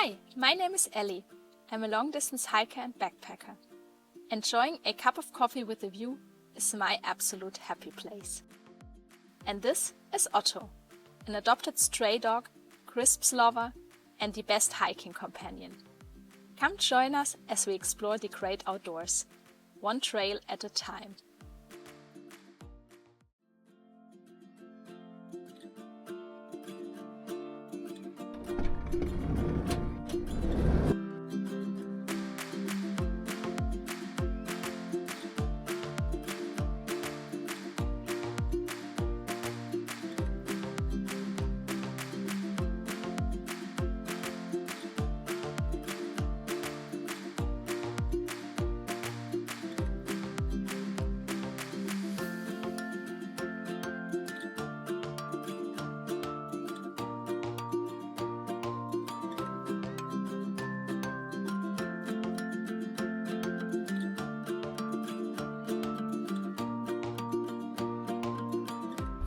Hi, my name is Elli. I'm a long-distance hiker and backpacker. Enjoying a cup of coffee with a view is my absolute happy place. And this is Otto, an adopted stray dog, crisps lover, and the best hiking companion. Come join us as we explore the great outdoors, one trail at a time.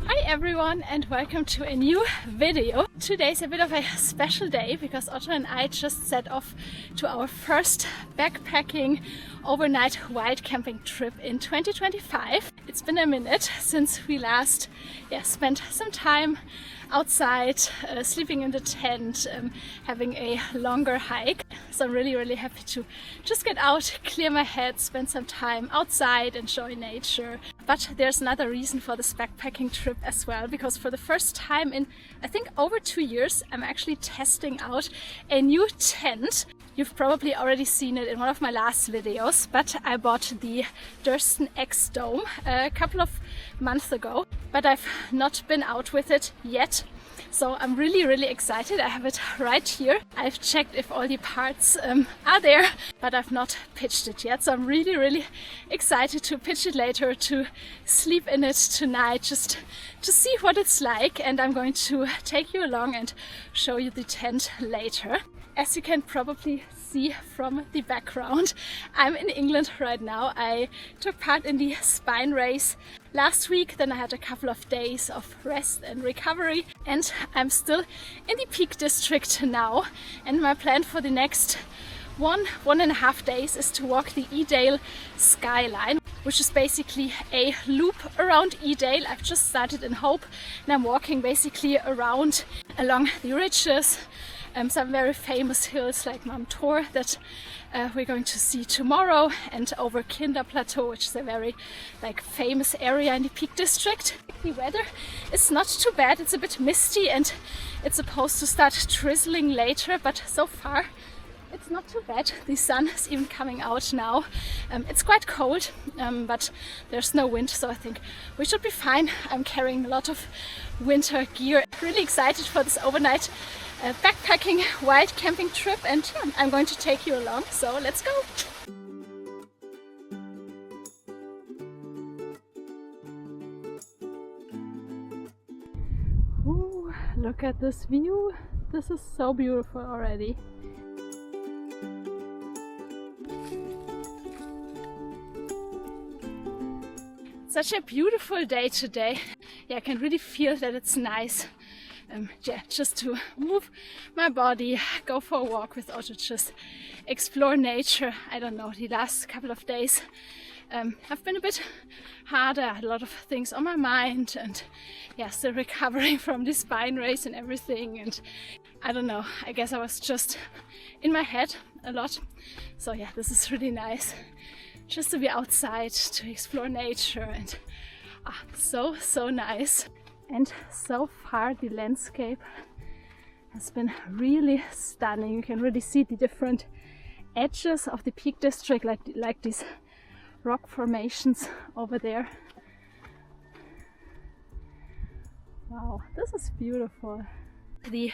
Hi everyone and welcome to a new video. Today's a bit of a special day because Otto and I just set off to our first backpacking overnight wild camping trip in 2025. It's been a minute since we last spent some time outside, sleeping in the tent, having a longer hike. So I'm really happy to just get out, clear my head, spend some time outside, enjoy nature. But there's another reason for this backpacking trip as well, because for the first time in I think over 2 years I'm actually testing out a new tent. You've probably already seen it in one of my last videos, but I bought the Durston X Dome a couple of months ago, but I've not been out with it yet. So I'm really excited. I have it right here. I've checked if all the parts are there, but I've not pitched it yet. So I'm really excited to pitch it later, to sleep in it tonight, just to see what it's like. And I'm going to take you along and show you the tent later. As you can probably see from the background, I'm in England right now. I took part in the spine race last week, then I had a couple of days of rest and recovery, and I'm still in the Peak District now. And my plan for the next one and a half days is to walk the Edale Skyline, which is basically a loop around Edale. I've just started in Hope and I'm walking basically around along the ridges, some very famous hills like Mount Tor that we're going to see tomorrow, and over Kinder Plateau, which is a very famous area in the Peak District. The weather is not too bad. It's a bit misty and it's supposed to start drizzling later, but so far it's not too bad. The sun is even coming out now. It's quite cold, but there's no wind, so I think we should be fine. I'm carrying a lot of winter gear. Really excited for this overnight backpacking wild camping trip, and I'm going to take you along, so let's go! Ooh, look at this view. This is so beautiful already. Such a beautiful day today. Yeah, I can really feel that it's nice. Just to move my body, go for a walk with Otto, just explore nature. I don't know, the last couple of days have been a bit harder. I had a lot of things on my mind, and still recovering from the spine race and everything. And I don't know, I guess I was just in my head a lot. So yeah, this is really nice. Just to be outside, to explore nature, and so nice. And so far the landscape has been really stunning. You can really see the different edges of the Peak District, like these rock formations over there. Wow, this is beautiful. The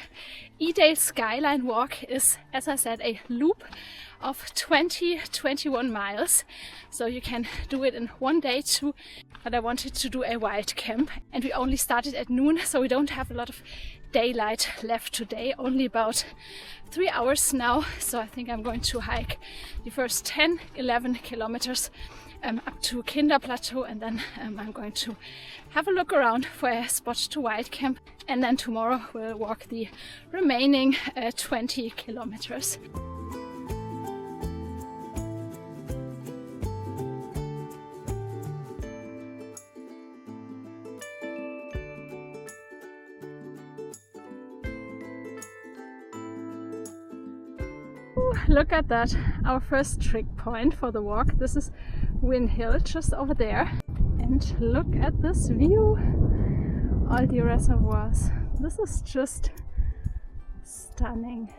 Edale Skyline walk is, as I said, a loop of 21 miles. So you can do it in one day too. But I wanted to do a wild camp, and we only started at noon, so we don't have a lot of daylight left today, only about 3 hours now. So I think I'm going to hike the first 10-11 kilometers up to Kinder Plateau, and then I'm going to have a look around for a spot to wild camp, and then tomorrow we'll walk the remaining 20 kilometers. Look at that, our first trick point for the walk. This is Wind Hill just over there. And look at this view, all the reservoirs. This is just stunning.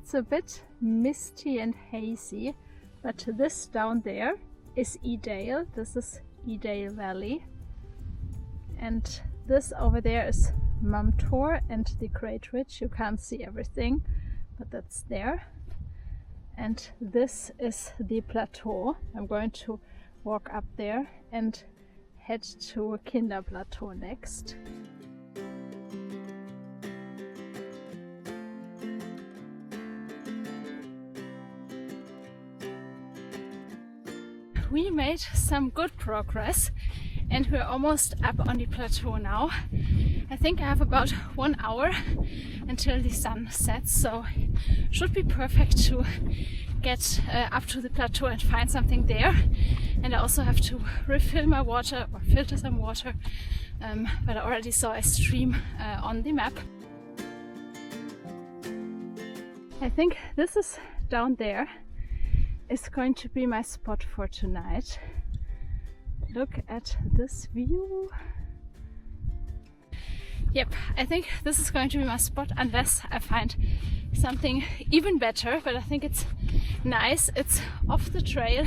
It's a bit misty and hazy, but this down there is Edale. This is Edale Valley, and this over there is Mumtor and the Great Ridge. You can't see everything, but that's there. And this is the plateau. I'm going to walk up there and head to Kinder Plateau next. We made some good progress and we're almost up on the plateau now. I think I have about 1 hour until the sun sets, so should be perfect to get up to the plateau and find something there. And I also have to refill my water or filter some water, but I already saw a stream on the map. I think this is down there. Is going to be my spot for tonight. Look at this view. Yep, I think this is going to be my spot unless I find something even better, but I think it's nice. It's off the trail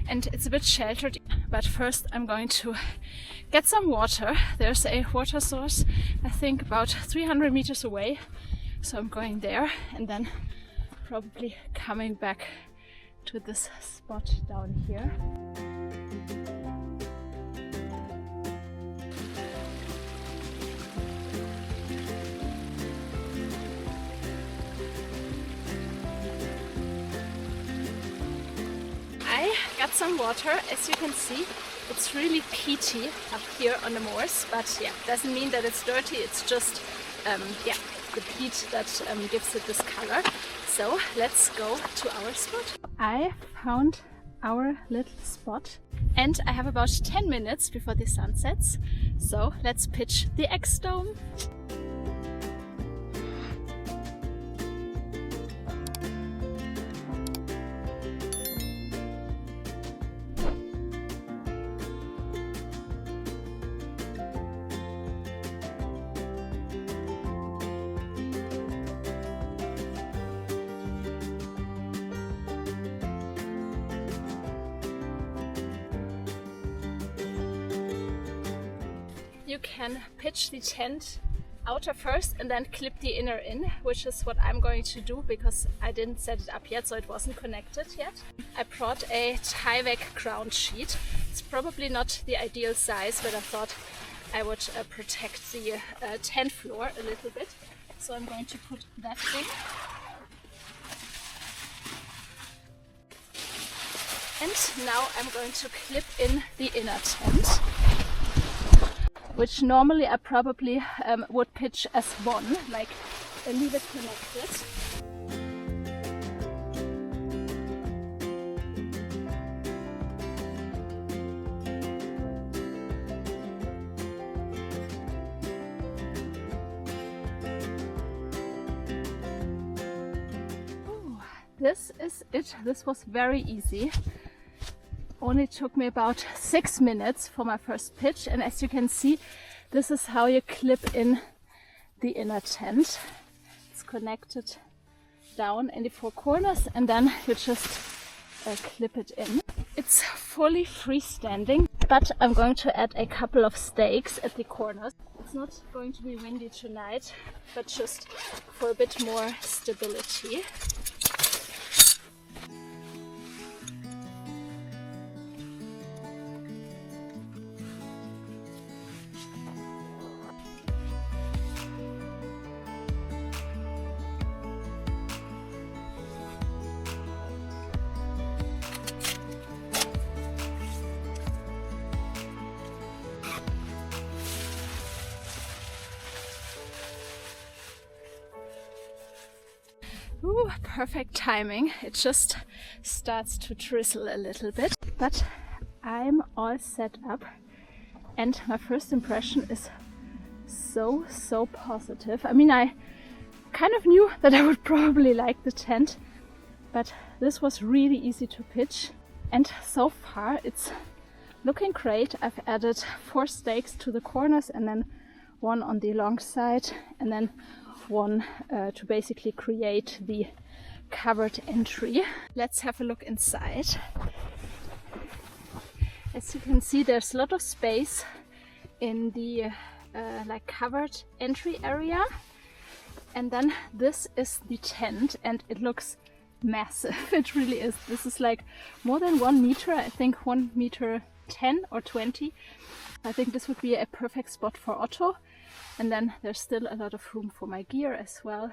and it's a bit sheltered. But first I'm going to get some water. There's a water source, I think about 300 meters away. So I'm going there and then probably coming back to this spot down here. I got some water. As you can see, it's really peaty up here on the moors, but yeah, doesn't mean that it's dirty. It's just the peat that gives it this color. So let's go to our spot. I found our little spot and I have about 10 minutes before the sun sets. So let's pitch the X Dome. You can pitch the tent outer first and then clip the inner in, which is what I'm going to do because I didn't set it up yet, so it wasn't connected yet. I brought a Tyvek ground sheet. It's probably not the ideal size, but I thought I would protect the tent floor a little bit. So I'm going to put that in. And now I'm going to clip in the inner tent, which normally I probably would pitch as one, like leave it connected. Ooh, this is it. This was very easy. Only took me about 6 minutes for my first pitch, and as you can see, this is how you clip in the inner tent. It's connected down in the four corners, and then you just clip it in. It's fully freestanding, but I'm going to add a couple of stakes at the corners. It's not going to be windy tonight, but just for a bit more stability. Ooh, perfect timing. It just starts to drizzle a little bit, but I'm all set up and my first impression is so positive. I mean, I kind of knew that I would probably like the tent, but this was really easy to pitch, and so far it's looking great. I've added 4 stakes to the corners and then 1 on the long side, and then 1 to basically create the covered entry. Let's have a look inside. As you can see, there's a lot of space in the like covered entry area, and then this is the tent, and it looks massive. It really is. This is like more than 1 meter. I think 1 meter 10 or 20. I think this would be a perfect spot for Otto. And then there's still a lot of room for my gear as well.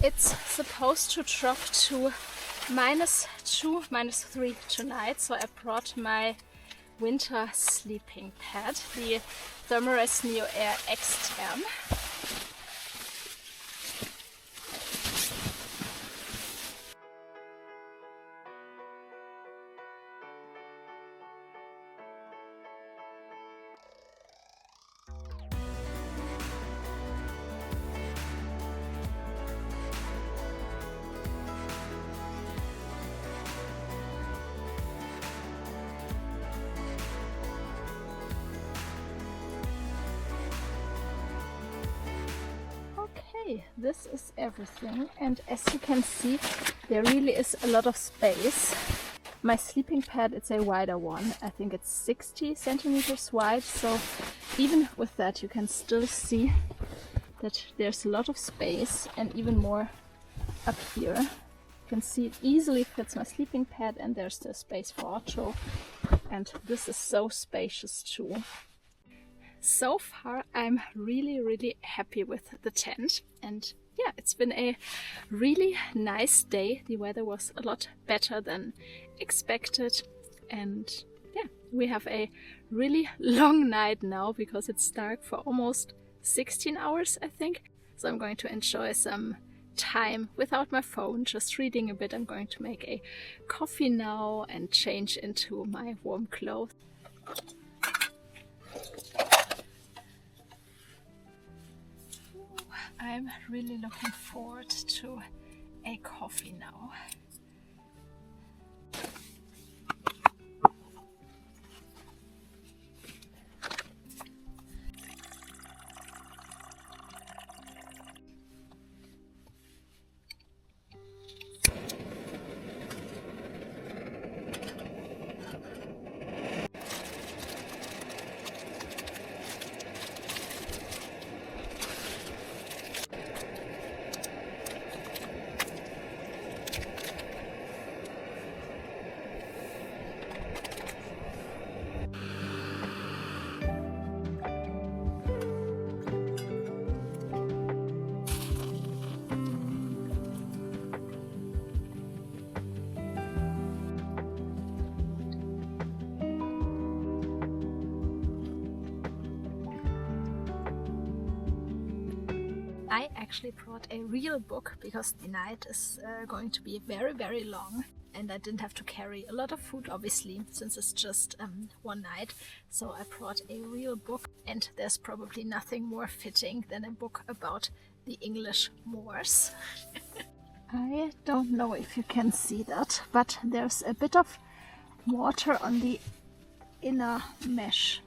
It's supposed to drop to -2, -3 tonight, so I brought my winter sleeping pad, the Thermarest Neo Air X-Term. This is everything, and as you can see, there really is a lot of space. My sleeping pad, it's a wider one. I think it's 60 centimeters wide, so even with that you can still see that there's a lot of space, and even more up here. You can see it easily fits my sleeping pad, and there's still space for Otto, and this is so spacious too. So far I'm really happy with the tent, and yeah, it's been a really nice day. The weather was a lot better than expected, and yeah, we have a really long night now because it's dark for almost 16 hours, I think. So I'm going to enjoy some time without my phone, just reading a bit. I'm going to make a coffee now and change into my warm clothes. I'm really looking forward to a coffee now. I actually brought a real book because the night is going to be very long, and I didn't have to carry a lot of food, obviously, since it's just one night. So I brought a real book, and there's probably nothing more fitting than a book about the English Moors. I don't know if you can see that, but there's a bit of water on the inner mesh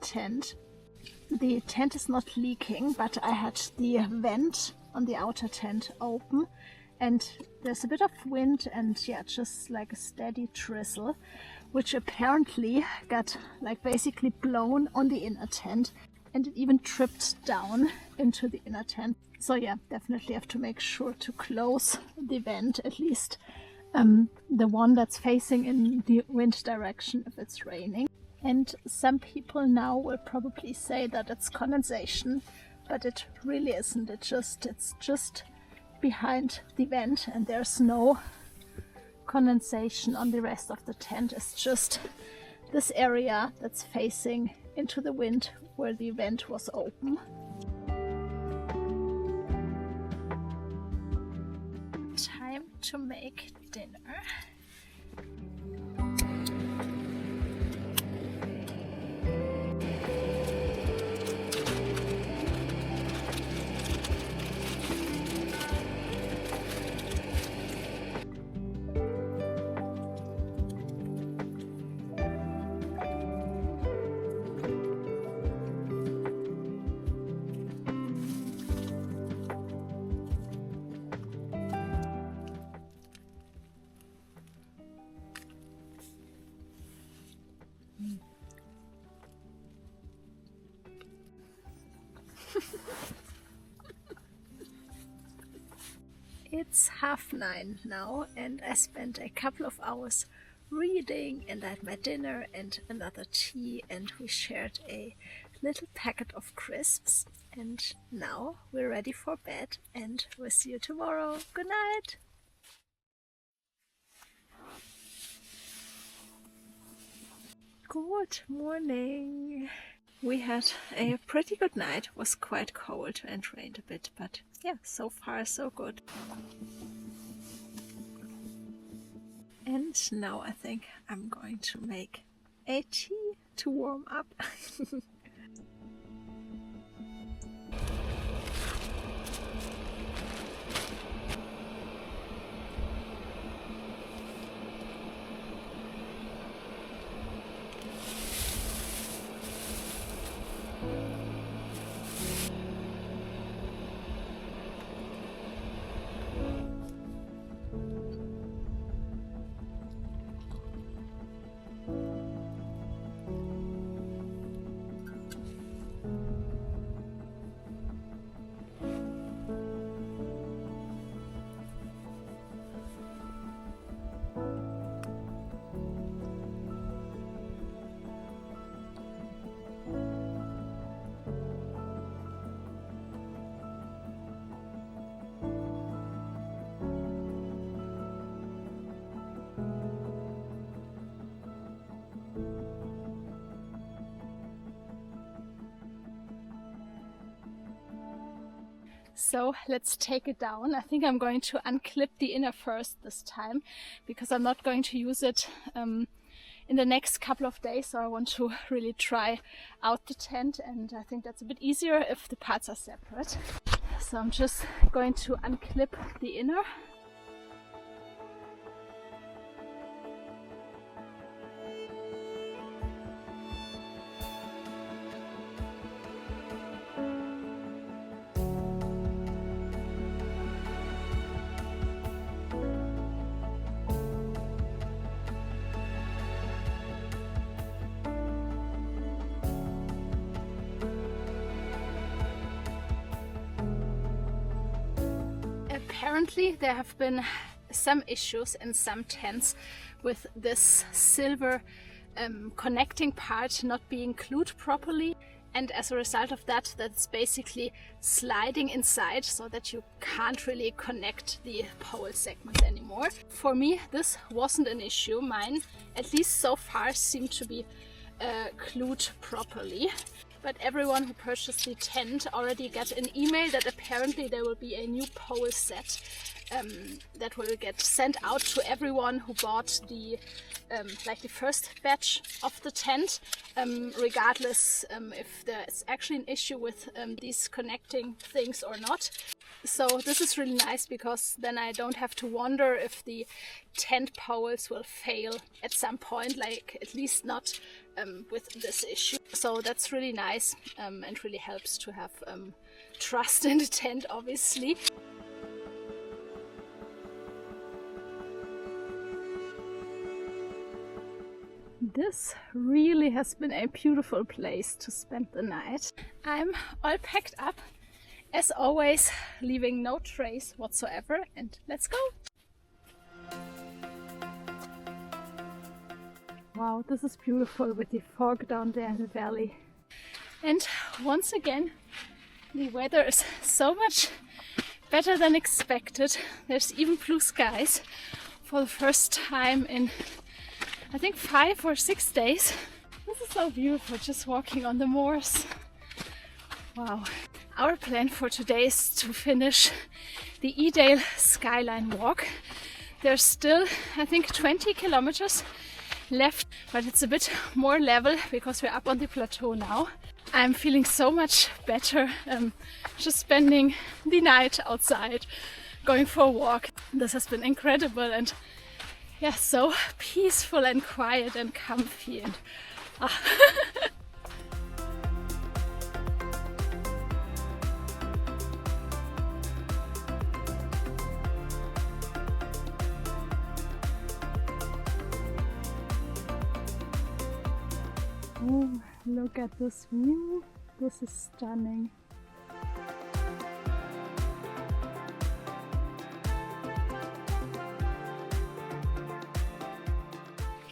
tent. The tent is not leaking, but I had the vent on the outer tent open, and there's a bit of wind and yeah, just like a steady drizzle, which apparently got like basically blown on the inner tent, and it even tripped down into the inner tent. So yeah, definitely have to make sure to close the vent, at least the one that's facing in the wind direction if it's raining. And some people now will probably say that it's condensation, but it really isn't. It's just behind the vent, and there's no condensation on the rest of the tent. It's just this area that's facing into the wind where the vent was open. Time to make dinner. It's 9:30 now, and I spent a couple of hours reading, and I had my dinner and another tea, and we shared a little packet of crisps, and now we're ready for bed, and we'll see you tomorrow. Good night! Good morning! We had a pretty good night. It was quite cold and rained a bit, but yeah, so far so good. And now I think I'm going to make a tea to warm up. So let's take it down. I think I'm going to unclip the inner first this time, because I'm not going to use it in the next couple of days, so I want to really try out the tent, and I think that's a bit easier if the parts are separate. So I'm just going to unclip the inner. Apparently there have been some issues in some tents with this silver connecting part not being glued properly, and as a result of that, that's basically sliding inside so that you can't really connect the pole segments anymore. For me, this wasn't an issue. Mine, at least so far, seemed to be glued properly. but everyone who purchased the tent already got an email that apparently there will be a new pole set that will get sent out to everyone who bought the like the first batch of the tent, regardless if there's actually an issue with these connecting things or not. So this is really nice because then I don't have to wonder if the tent poles will fail at some point, like at least not with this issue. So that's really nice and really helps to have trust in the tent, obviously. This really has been a beautiful place to spend the night. I'm all packed up, as always, leaving no trace whatsoever, and let's go! Wow, this is beautiful with the fog down there in the valley. And once again, the weather is so much better than expected. There's even blue skies for the first time in I think 5 or 6 days. This is so beautiful, just walking on the moors. Wow. Our plan for today is to finish the Edale Skyline walk. There's still, I think, 20 kilometers left, but it's a bit more level because we're up on the plateau now. I'm feeling so much better just spending the night outside, going for a walk. This has been incredible and yeah, so peaceful and quiet and comfy and Oh, look at this view. This is stunning.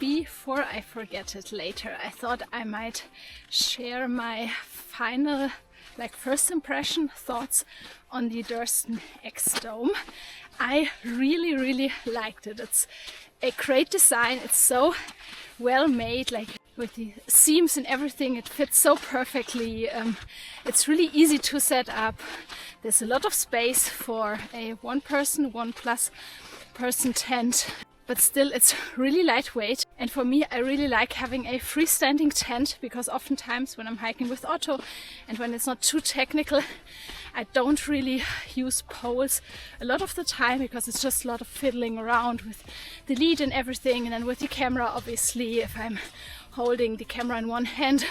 Before I forget it later, I thought I might share my final, first impression thoughts on the Durston X Dome. I really liked it. It's a great design. It's so well made, with the seams and everything. It fits so perfectly. It's really easy to set up. There's a lot of space for a one plus person tent. But still, it's really lightweight, and for me, I really like having a freestanding tent because oftentimes when I'm hiking with Otto and when it's not too technical, I don't really use poles a lot of the time because it's just a lot of fiddling around with the lead and everything, and then with the camera, obviously, if I'm holding the camera in one hand,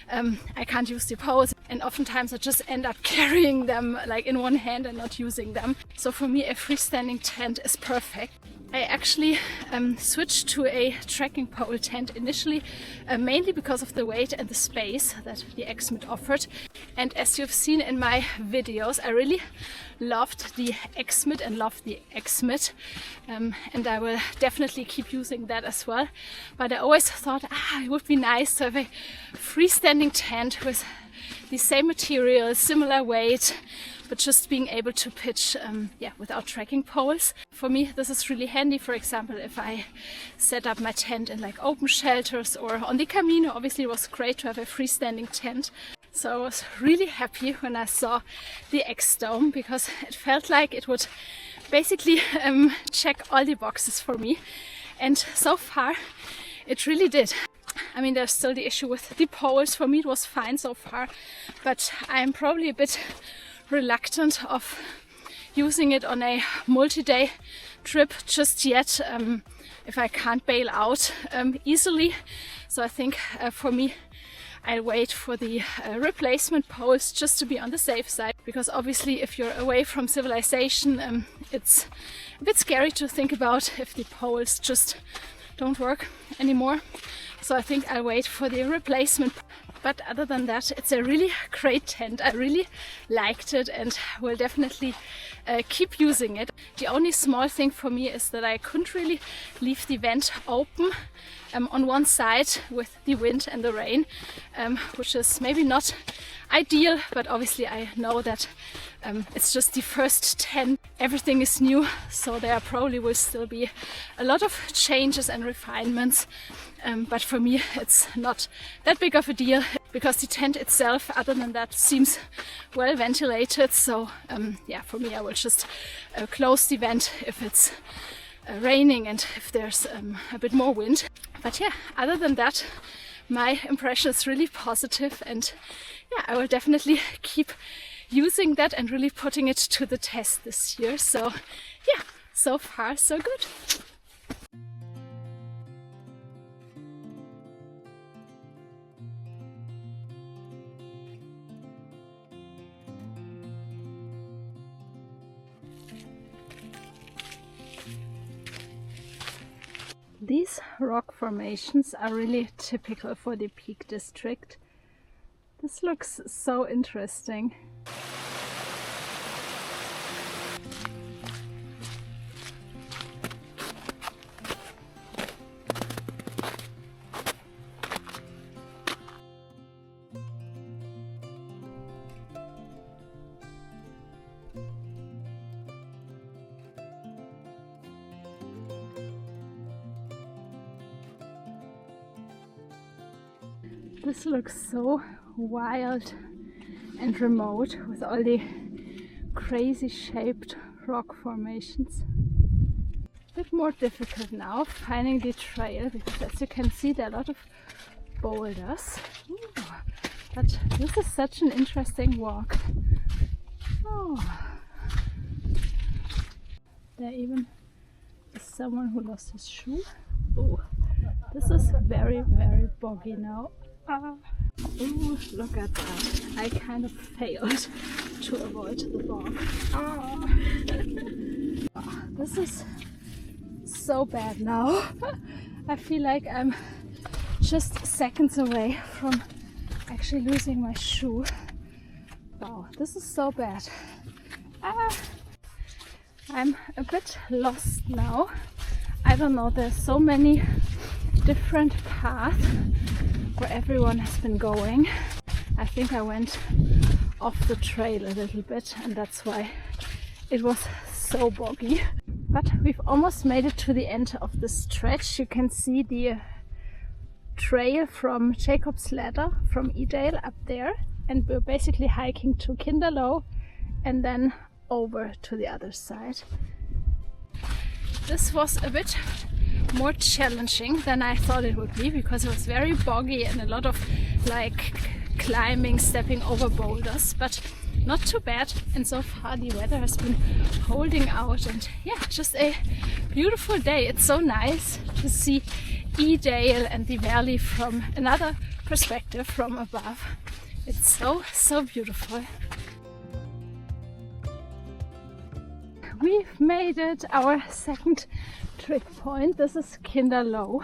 I can't use the poles, and oftentimes I just end up carrying them in one hand and not using them. So for me, a freestanding tent is perfect. I actually switched to a trekking pole tent initially, mainly because of the weight and the space that the X-Mid offered. And as you've seen in my videos, I really loved the X-Mid and love the X-Mid, and I will definitely keep using that as well. But I always thought it would be nice to have a freestanding tent with the same material, similar weight, but just being able to pitch without trekking poles. For me, this is really handy. For example, if I set up my tent in open shelters or on the Camino, obviously it was great to have a freestanding tent. So I was really happy when I saw the X Dome because it felt like it would basically check all the boxes for me. And so far, it really did. I mean, there's still the issue with the poles. For me, it was fine so far, but I'm probably a bit reluctant of using it on a multi-day trip just yet, if I can't bail out easily. So I think for me, I'll wait for the replacement poles just to be on the safe side, because obviously if you're away from civilization, it's a bit scary to think about if the poles just don't work anymore. So I think I'll wait for the replacement. But other than that, it's a really great tent. I really liked it and will definitely keep using it. The only small thing for me is that I couldn't really leave the vent open on one side with the wind and the rain, which is maybe not ideal, but obviously I know that it's just the first tent. Everything is new, so there probably will still be a lot of changes and refinements. But for me, it's not that big of a deal. because the tent itself, other than that, seems well ventilated. So yeah, for me, I will just close the vent if it's raining and if there's a bit more wind. But yeah, other than that, my impression is really positive, and yeah, I will definitely keep using that and really putting it to the test this year. So yeah, so far so good. These rock formations are really typical for the Peak District. This looks so interesting. This looks so wild and remote with all the crazy shaped rock formations. A bit more difficult now finding the trail, because as you can see there are a lot of boulders. Ooh, but this is such an interesting walk. Oh. There even is someone who lost his shoe. Oh, this is very, very boggy now. Ooh, look at that. I kind of failed to avoid the bog. This is so bad now. I feel like I'm just seconds away from actually losing my shoe. Wow, this is so bad. I'm a bit lost now. I don't know, there's so many different paths where everyone has been going. I think I went off the trail a little bit, and that's why it was so boggy. But we've almost made it to the end of the stretch. You can see the trail from Jacob's Ladder from Edale up there, and we're basically hiking to Kinder Plateau and then over to the other side. This was a bit more challenging than I thought it would be, because it was very boggy and a lot of like climbing, stepping over boulders, but not too bad. And so far the weather has been holding out, and yeah, just a beautiful day. It's so nice to see Edale and the valley from another perspective, from above. It's so beautiful. We've made it, our second trick point. This is Kinder Plateau.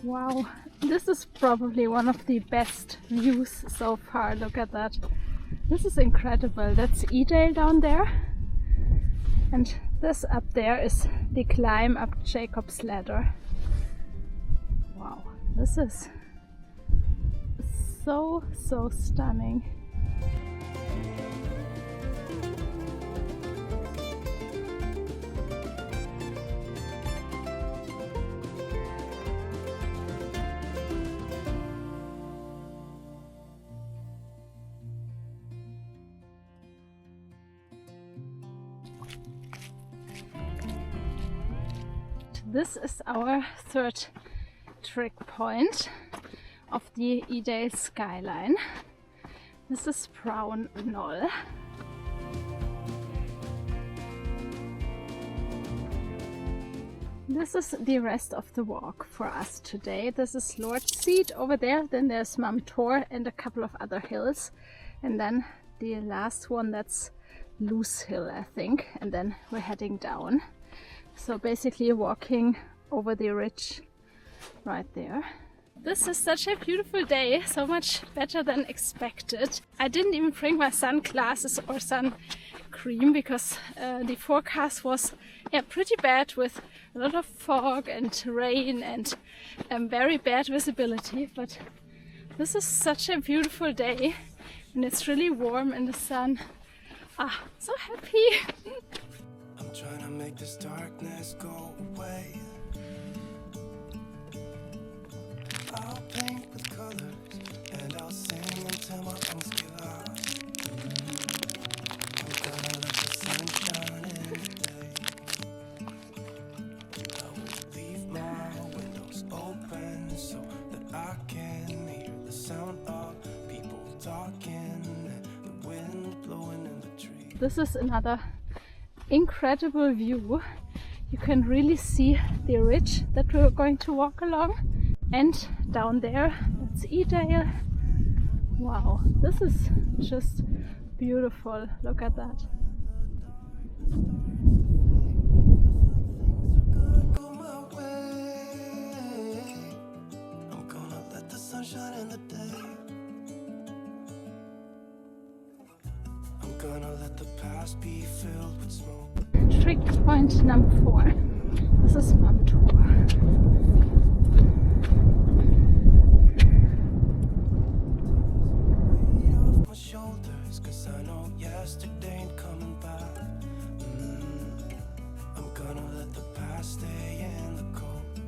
Wow, this is probably one of the best views so far. Look at that. This is incredible. That's Edale down there. And this up there is the climb up Jacob's Ladder. Wow, this is so stunning. This is our third trick point of the Edale Skyline. This is Brown Knoll. This is the rest of the walk for us today. This is Lord's Seat over there, then there's Mum Tor and a couple of other hills, and then the last one, that's Loose Hill, I think, and then we're heading down. So basically walking over the ridge right there. This is such a beautiful day, so much better than expected. I didn't even bring my sunglasses or sun cream because the forecast was pretty bad, with a lot of fog and rain and very bad visibility. But this is such a beautiful day and it's really warm in the sun. So happy! I'm trying to make this darkness go away. I'll paint with colors and I'll sing until my lungs give out. I'm gonna let the sun shine in the day. I will leave my windows open so that I can hear the sound of people talking and the wind blowing in the trees. This is another incredible view. You can really see the ridge that we're going to walk along. And down there, that's Edale. Wow, this is just beautiful. Look at that. I'm gonna let the sun shine in the day. I'm gonna let the past be filled with smoke. Trick point number 4. This is Mom Tour. Cause I know yesterday ain't coming back. I'm gonna let the past stay in the cold.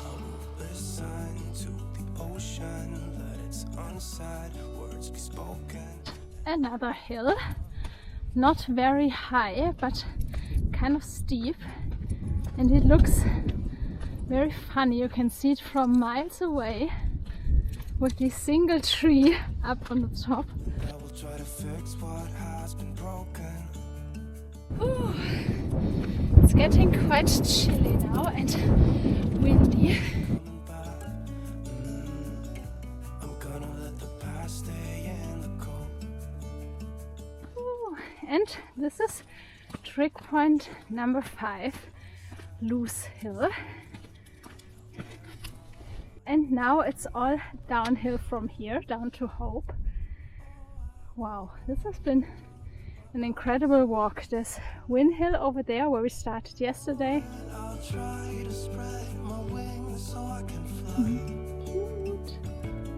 I will listen to the ocean, let its unsaid words be spoken. Another hill, not very high but kind of steep, and it looks very funny. You can see it from miles away with this single tree up on the top. I will try to fix what has been broken. Ooh, it's getting quite chilly now and windy. Coming back. I'm gonna let the past stay in the cold. Ooh, and this is trick point number 5, Loose Hill. And now it's all downhill from here, down to Hope. Wow, this has been an incredible walk. There's Win Hill over there where we started yesterday. I'll try to spread my wings so I can fly. Cute.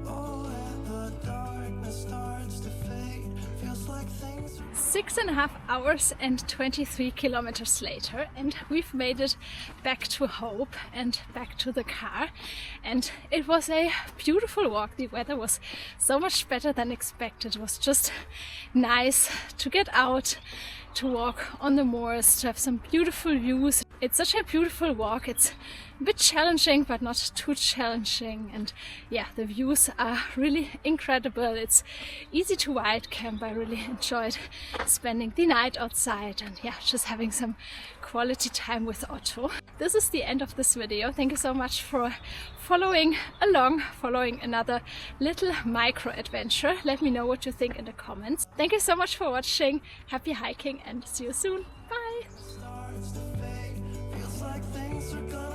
Oh, and the darkness starts to fade. Feels like things are 6.5 hours and 23 kilometers later, and we've made it back to Hope and back to the car. And it was a beautiful walk. The weather was so much better than expected. It was just nice to get out, to walk on the moors, to have some beautiful views. It's such a beautiful walk. It's a bit challenging, but not too challenging. And yeah, the views are really incredible. It's easy to wild camp. I really enjoyed spending the night outside and yeah, just having some quality time with Otto. This is the end of this video. Thank you so much for following along, following another little micro adventure. Let me know what you think in the comments. Thank you so much for watching. Happy hiking and see you soon. Bye! starts to fade. Feels like things are gonna